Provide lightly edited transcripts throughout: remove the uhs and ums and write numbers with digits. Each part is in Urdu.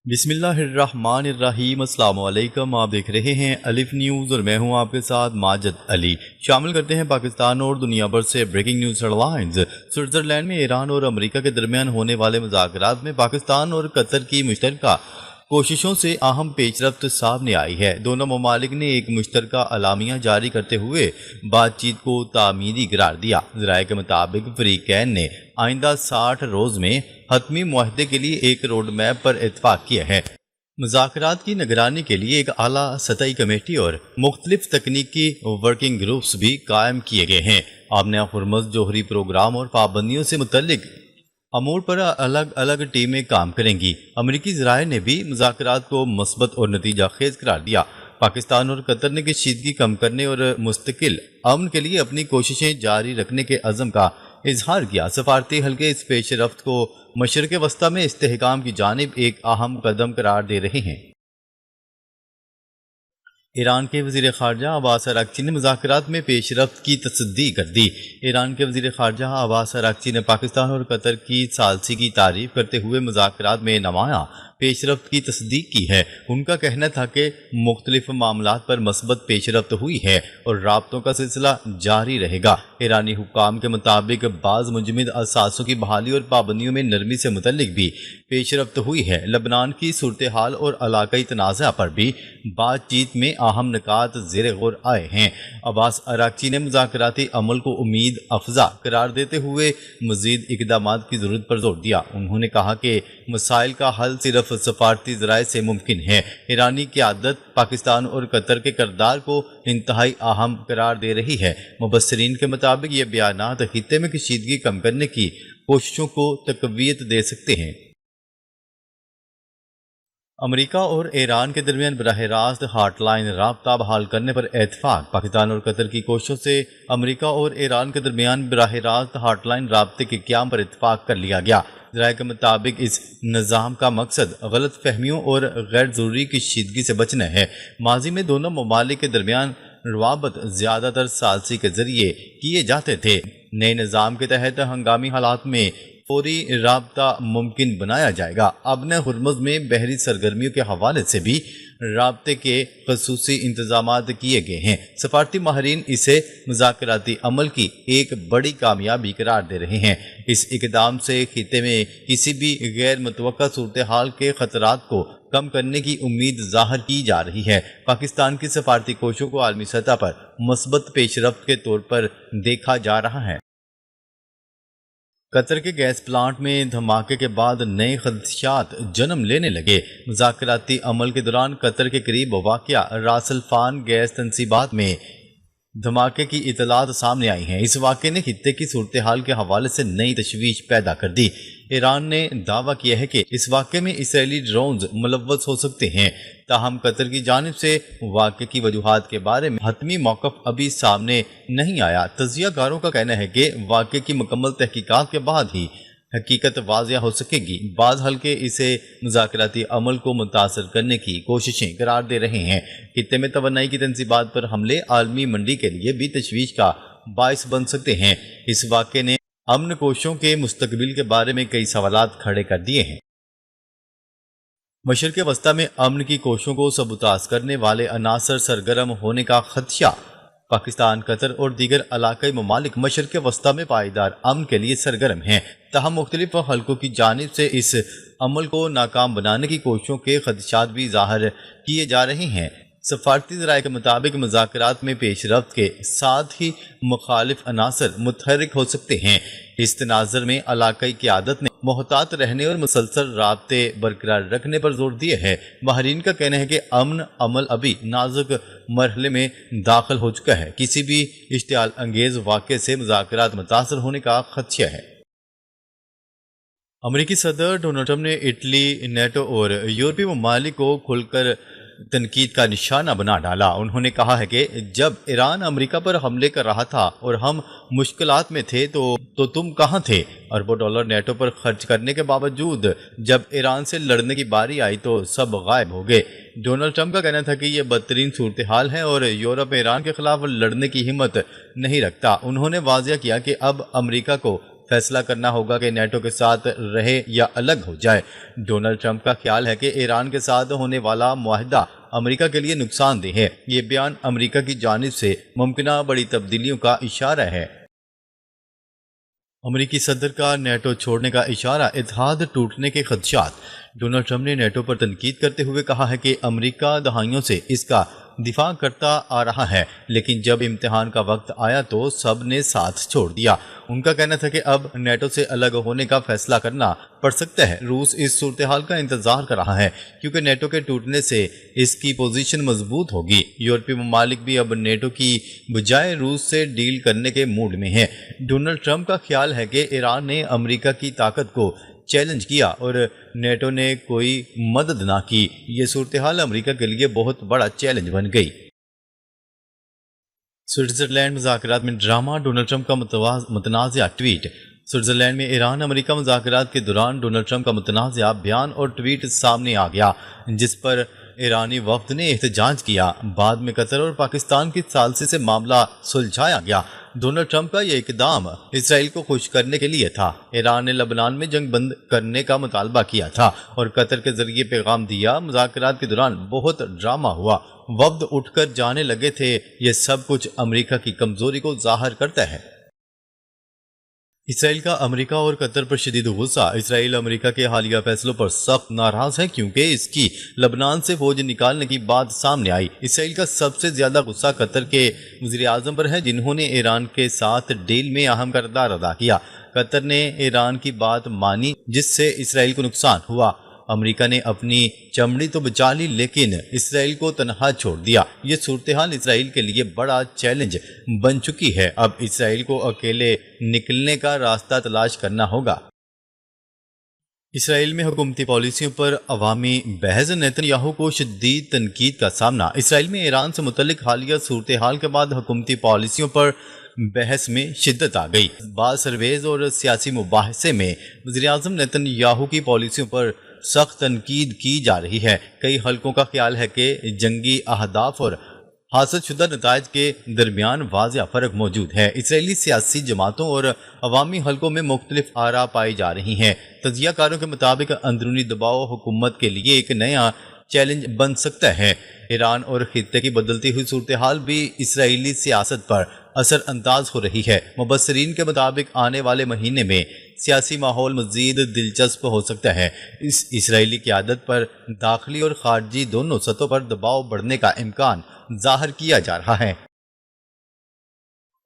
بسم اللہ الرحمن الرحیم۔ السلام علیکم، آپ دیکھ رہے ہیں الف نیوز اور میں ہوں آپ کے ساتھ ماجد علی۔ شامل کرتے ہیں پاکستان اور دنیا بھر سے breaking news headlines. Switzerland میں ایران اور امریکہ کے درمیان ہونے والے مذاکرات میں پاکستان اور قطر کی مشترکہ کوششوں سے اہم پیش رفت سامنے آئی ہے۔ دونوں ممالک نے ایک مشترکہ اعلامیہ جاری کرتے ہوئے بات چیت کو تعمیری قرار دیا۔ ذرائع کے مطابق فریقین نے آئندہ 60 روز میں حتمی معاہدے کے لیے ایک روڈ میپ پر اتفاق کیا ہے۔ مذاکرات کی نگرانی کے لیے ایک اعلیٰ سطحی کمیٹی اور مختلف تکنیکی ورکنگ گروپس بھی قائم کیے گئے ہیں۔ آبنہ ہرمز جوہری پروگرام اور پابندیوں سے متعلق امور پر الگ الگ ٹیمیں کام کریں گی۔ امریکی ذرائع نے بھی مذاکرات کو مثبت اور نتیجہ خیز قرار دیا۔ پاکستان اور قطر نے کشیدگی کم کرنے اور مستقل امن کے لیے اپنی کوششیں جاری رکھنے کے عزم کا اظہار کیا۔ سفارتی حلقے اس پیش رفت کو مشرق وسطی میں استحکام کی جانب ایک اہم قدم قرار دے رہے ہیں۔ ایران کے وزیر خارجہ عباس اراغچی نے مذاکرات میں پیش رفت کی تصدیق کر دی۔ ایران کے وزیر خارجہ عباس اراغچی نے پاکستان اور قطر کی ثالثی کی تعریف کرتے ہوئے مذاکرات میں نمایاں پیش رفت کی تصدیق کی ہے۔ ان کا کہنا تھا کہ مختلف معاملات پر مثبت پیش رفت ہوئی ہے اور رابطوں کا سلسلہ جاری رہے گا۔ ایرانی حکام کے مطابق بعض منجمد اثاثوں کی بحالی اور پابندیوں میں نرمی سے متعلق بھی پیش رفت ہوئی ہے۔ لبنان کی صورتحال اور علاقائی تنازع پر بھی بات چیت میں اہم نکات زیر غور آئے ہیں۔ عباس اراغچی نے مذاکراتی عمل کو امید افزا قرار دیتے ہوئے مزید اقدامات کی ضرورت پر زور دیا۔ انہوں نے کہا کہ مسائل کا حل صرف سفارتی ذرائع سے ممکن ہے۔ ایرانی قیادت پاکستان اور قطر کے کردار کو انتہائی اہم قرار دے رہی ہے۔ مبصرین کے مطابق یہ بیانات خطے میں کشیدگی کم کرنے کی کوششوں کو تقویت دے سکتے ہیں۔ امریکہ اور ایران کے درمیان براہ راست ہاٹ لائن رابطہ بحال کرنے پر اتفاق۔ پاکستان اور قطر کی کوششوں سے امریکہ اور ایران کے درمیان براہ راست ہاٹ لائن رابطے کے قیام پر اتفاق کر لیا گیا۔ ذرائع کے مطابق اس نظام کا مقصد غلط فہمیوں اور غیر ضروری کشیدگی سے بچنا ہے۔ ماضی میں دونوں ممالک کے درمیان روابط زیادہ تر ثالثی کے ذریعے کیے جاتے تھے۔ نئے نظام کے تحت ہنگامی حالات میں فوری رابطہ ممکن بنایا جائے گا۔ آبنہ ہرمز میں بحری سرگرمیوں کے حوالے سے بھی رابطے کے خصوصی انتظامات کیے گئے ہیں۔ سفارتی ماہرین اسے مذاکراتی عمل کی ایک بڑی کامیابی قرار دے رہے ہیں۔ اس اقدام سے خطے میں کسی بھی غیر متوقع صورتحال کے خطرات کو کم کرنے کی امید ظاہر کی جا رہی ہے۔ پاکستان کی سفارتی کوششوں کو عالمی سطح پر مثبت پیش رفت کے طور پر دیکھا جا رہا ہے۔ قطر کے گیس پلانٹ میں دھماکے کے بعد نئے خدشات جنم لینے لگے۔ مذاکراتی عمل کے دوران قطر کے قریب واقع راس الفان گیس تنصیبات میں دھماکے کی اطلاعات سامنے آئی ہیں۔ اس واقعے نے خطے کی صورتحال کے حوالے سے نئی تشویش پیدا کر دی۔ ایران نے دعویٰ کیا ہے کہ اس واقعے میں اسرائیلی ڈرونز ملوث ہو سکتے ہیں، تاہم قطر کی جانب سے واقعے کی وجوہات کے بارے میں حتمی موقف ابھی سامنے نہیں آیا۔ تجزیہ کاروں کا کہنا ہے کہ واقعے کی مکمل تحقیقات کے بعد ہی حقیقت واضح ہو سکے گی۔ بعض حلقے اسے مذاکراتی عمل کو متاثر کرنے کی کوششیں قرار دے رہے ہیں۔ خطے میں توانائی کی تنصیبات پر حملے عالمی منڈی کے لیے بھی تشویش کا باعث بن سکتے ہیں۔ اس واقعے نے امن کوششوں کے مستقبل کے بارے میں کئی سوالات کھڑے کر دیے ہیں۔ مشرق وسطی میں امن کی کوششوں کو سبوتاژ کرنے والے عناصر سرگرم ہونے کا خدشہ۔ پاکستان، قطر اور دیگر علاقائی ممالک مشرق وسطی میں پائیدار امن کے لیے سرگرم ہیں، تاہم مختلف حلقوں کی جانب سے اس عمل کو ناکام بنانے کی کوششوں کے خدشات بھی ظاہر کیے جا رہے ہیں۔ سفارتی ذرائع کے مطابق مذاکرات میں پیش رفت کے ساتھ ہی مخالف عناصر متحرک ہو سکتے ہیں۔ اس تناظر میں علاقائی قیادت نے محتاط رہنے اور مسلسل رابطے برقرار رکھنے پر زور دیا ہے۔ ماہرین کا کہنا ہے کہ امن عمل ابھی نازک مرحلے میں داخل ہو چکا ہے۔ کسی بھی اشتعال انگیز واقعے سے مذاکرات متاثر ہونے کا خدشہ ہے۔ امریکی صدر ڈونلڈ ٹرمپ نے اٹلی، نیٹو اور یورپی ممالک کو کھل کر تنقید کا نشانہ بنا ڈالا۔ انہوں نے کہا ہے کہ جب ایران امریکہ پر حملے کر رہا تھا اور ہم مشکلات میں تھے تو تم کہاں تھے؟ اربوں ڈالر نیٹو پر خرچ کرنے کے باوجود جب ایران سے لڑنے کی باری آئی تو سب غائب ہو گئے۔ ڈونلڈ ٹرمپ کا کہنا تھا کہ یہ بدترین صورتحال ہے اور یورپ ایران کے خلاف لڑنے کی ہمت نہیں رکھتا۔ انہوں نے واضح کیا کہ اب امریکہ کو فیصلہ کرنا ہوگا کہ نیٹو کے ساتھ رہے یا الگ ہو جائے۔ ڈونلڈ ٹرمپ کا خیال ہے کہ ایران کے ساتھ ہونے والا معاہدہ امریکہ کے لیے نقصان دہ ہے۔ یہ بیان امریکہ کی جانب سے ممکنہ بڑی تبدیلیوں کا اشارہ ہے۔ امریکی صدر کا نیٹو چھوڑنے کا اشارہ، اتحاد ٹوٹنے کے خدشات۔ ڈونلڈ ٹرمپ نے نیٹو پر تنقید کرتے ہوئے کہا ہے کہ امریکہ دہائیوں سے اس کا دفاع کرتا آ رہا ہے، لیکن جب امتحان کا وقت آیا تو سب نے ساتھ چھوڑ دیا۔ ان کا کہنا تھا کہ اب نیٹو سے الگ ہونے کا فیصلہ کرنا پڑ سکتا ہے۔ روس اس صورتحال کا انتظار کر رہا ہے کیونکہ نیٹو کے ٹوٹنے سے اس کی پوزیشن مضبوط ہوگی۔ یورپی ممالک بھی اب نیٹو کی بجائے روس سے ڈیل کرنے کے موڈ میں ہیں۔ ڈونلڈ ٹرمپ کا خیال ہے کہ ایران نے امریکہ کی طاقت کو چیلنج کیا اور نیٹو نے کوئی مدد نہ کی۔ یہ صورتحال امریکہ کے لیے بہت بڑا چیلنج بن گئی۔ سوئٹزرلینڈ مذاکرات میں ڈرامہ، ڈونلڈ ٹرمپ کا متنازع ٹویٹ۔ سوئٹزرلینڈ میں ایران امریکہ مذاکرات کے دوران ڈونلڈ ٹرمپ کا متنازع بیان اور ٹویٹ سامنے آ گیا، جس پر ایرانی وفد نے احتجاج کیا۔ بعد میں قطر اور پاکستان کی ثالثی سے معاملہ سلجھایا گیا۔ ڈونلڈ ٹرمپ کا یہ اقدام اسرائیل کو خوش کرنے کے لیے تھا۔ ایران نے لبنان میں جنگ بند کرنے کا مطالبہ کیا تھا اور قطر کے ذریعے پیغام دیا۔ مذاکرات کے دوران بہت ڈرامہ ہوا، وفد اٹھ کر جانے لگے تھے۔ یہ سب کچھ امریکہ کی کمزوری کو ظاہر کرتا ہے۔ اسرائیل کا امریکہ اور قطر پر شدید غصہ۔ اسرائیل امریکہ کے حالیہ فیصلوں پر سخت ناراض ہے کیونکہ اس کی لبنان سے فوج نکالنے کی بات سامنے آئی۔ اسرائیل کا سب سے زیادہ غصہ قطر کے وزیر اعظم پر ہے، جنہوں نے ایران کے ساتھ ڈیل میں اہم کردار ادا کیا۔ قطر نے ایران کی بات مانی جس سے اسرائیل کو نقصان ہوا۔ امریکہ نے اپنی چمڑی تو بچا لی لیکن اسرائیل کو تنہا چھوڑ دیا۔ یہ صورتحال اسرائیل کے لیے بڑا چیلنج بن چکی ہے۔ اب اسرائیل کو اکیلے نکلنے کا راستہ تلاش کرنا ہوگا۔ اسرائیل میں حکومتی پالیسیوں پر عوامی بحث، نیتن یاہو کو شدید تنقید کا سامنا۔ اسرائیل میں ایران سے متعلق حالیہ صورتحال کے بعد حکومتی پالیسیوں پر بحث میں شدت آ گئی۔ بعض سرویز اور سیاسی مباحثے میں وزیراعظم نیتن یاہو کی پالیسیوں پر سخت تنقید کی جا رہی ہے۔ کئی حلقوں کا خیال ہے کہ جنگی اہداف اور حاصل شدہ نتائج کے درمیان واضح فرق موجود ہے۔ اسرائیلی سیاسی جماعتوں اور عوامی حلقوں میں مختلف آراء پائی جا رہی ہیں۔ تجزیہ کاروں کے مطابق اندرونی دباؤ حکومت کے لیے ایک نیا چیلنج بن سکتا ہے۔ ایران اور خطے کی بدلتی ہوئی صورتحال بھی اسرائیلی سیاست پر اثر انداز ہو رہی ہے۔ مبصرین کے مطابق آنے والے مہینے میں سیاسی ماحول مزید دلچسپ ہو سکتا ہے۔ اس اسرائیلی قیادت پر داخلی اور خارجی دونوں سطحوں پر دباؤ بڑھنے کا امکان ظاہر کیا جا رہا ہے۔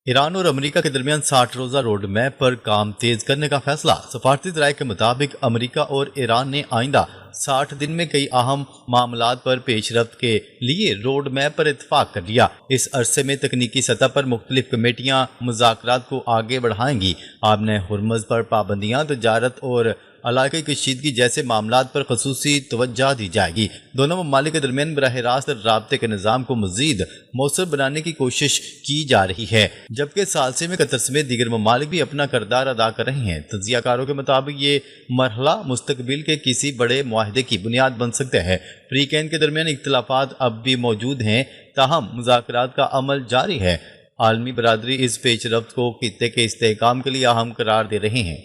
ایران اور امریکہ کے درمیان 60 روزہ روڈ میپ پر کام تیز کرنے کا فیصلہ۔ سفارتی ذرائع کے مطابق امریکہ اور ایران نے آئندہ 60 دن میں کئی اہم معاملات پر پیش رفت کے لیے روڈ میپ پر اتفاق کر لیا۔ اس عرصے میں تکنیکی سطح پر مختلف کمیٹیاں مذاکرات کو آگے بڑھائیں گی۔ آبِ ہرمز پر پابندیاں، تجارت اور علاقائی کشیدگی جیسے معاملات پر خصوصی توجہ دی جائے گی۔ دونوں ممالک کے درمیان براہ راست رابطے کے نظام کو مزید مؤثر بنانے کی کوشش کی جا رہی ہے، جبکہ ثالثی میں قطر سمیت دیگر ممالک بھی اپنا کردار ادا کر رہے ہیں۔ تجزیہ کاروں کے مطابق یہ مرحلہ مستقبل کے کسی بڑے معاہدے کی بنیاد بن سکتا ہے۔ فریقین کے درمیان اختلافات اب بھی موجود ہیں، تاہم مذاکرات کا عمل جاری ہے۔ عالمی برادری اس پیش رفت کو خطے کے استحکام کے لیے اہم قرار دے رہے ہیں۔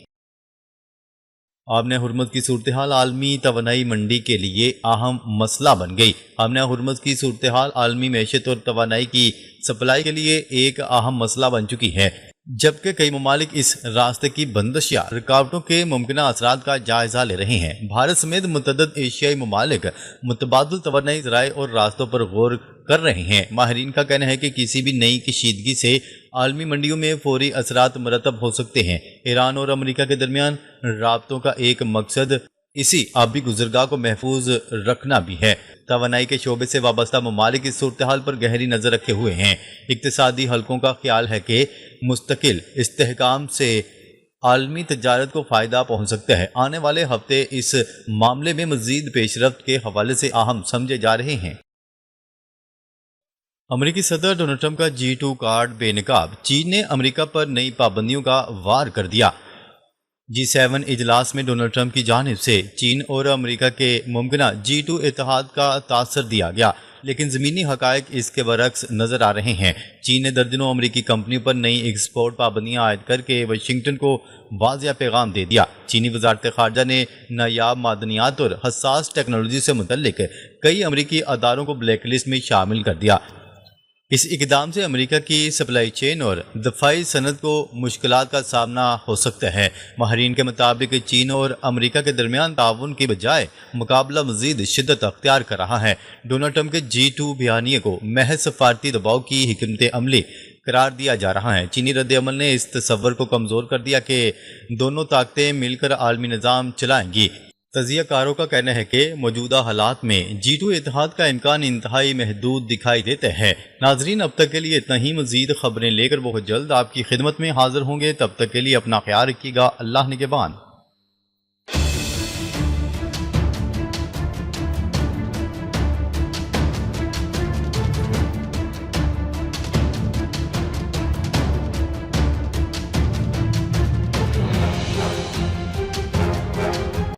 آبِ ہرمز کی صورتحال عالمی توانائی منڈی کے لیے اہم مسئلہ بن گئی۔ آبِ ہرمز کی صورتحال عالمی معیشت اور توانائی کی سپلائی کے لیے ایک اہم مسئلہ بن چکی ہے، جبکہ کئی ممالک اس راستے کی بندش یا رکاوٹوں کے ممکنہ اثرات کا جائزہ لے رہے ہیں۔ بھارت سمیت متعدد ایشیائی ممالک متبادل توانائی ذرائع اور راستوں پر غور کر رہے ہیں۔ ماہرین کا کہنا ہے کہ کسی بھی نئی کشیدگی سے عالمی منڈیوں میں فوری اثرات مرتب ہو سکتے ہیں۔ ایران اور امریکہ کے درمیان رابطوں کا ایک مقصد اسی آبی گزرگاہ کو محفوظ رکھنا بھی ہے۔ توانائی کے شعبے سے وابستہ ممالک اس صورتحال پر گہری نظر رکھے ہوئے ہیں۔ اقتصادی حلقوں کا خیال ہے کہ مستقل استحکام سے عالمی تجارت کو فائدہ پہنچ سکتا ہے۔ آنے والے ہفتے اس معاملے میں مزید پیش رفت کے حوالے سے اہم سمجھے جا رہے ہیں۔ امریکی صدر ڈونلڈ ٹرمپ کا G2 کارڈ بے نقاب۔ چین نے امریکہ پر نئی پابندیوں کا وار کر دیا۔ G7 اجلاس میں ڈونلڈ ٹرمپ کی جانب سے چین اور امریکہ کے ممکنہ G2 اتحاد کا تاثر دیا گیا۔ لیکن زمینی حقائق اس کے برعکس نظر آ رہے ہیں۔ چین نے درجنوں امریکی کمپنیوں پر نئی ایکسپورٹ پابندیاں عائد کر کے واشنگٹن کو واضح پیغام دے دیا۔ چینی وزارت خارجہ نے نایاب معدنیات اور حساس ٹیکنالوجی سے متعلق کئی امریکی اداروں کو بلیک لسٹ میں شامل کر دیا۔ اس اقدام سے امریکہ کی سپلائی چین اور دفاعی صنعت کو مشکلات کا سامنا ہو سکتا ہے۔ ماہرین کے مطابق چین اور امریکہ کے درمیان تعاون کی بجائے مقابلہ مزید شدت اختیار کر رہا ہے۔ ڈونلڈ ٹرمپ کے G2 بیانیے کو محض سفارتی دباؤ کی حکمت عملی قرار دیا جا رہا ہے۔ چینی رد عمل نے اس تصور کو کمزور کر دیا کہ دونوں طاقتیں مل کر عالمی نظام چلائیں گی۔ تجزیہ کاروں کا کہنا ہے کہ موجودہ حالات میں G2 اتحاد کا امکان انتہائی محدود دکھائی دیتا ہے۔ ناظرین، اب تک کے لیے اتنا ہی۔ مزید خبریں لے کر بہت جلد آپ کی خدمت میں حاضر ہوں گے۔ تب تک کے لیے اپنا خیال رکھیے گا۔ اللہ نگہبان۔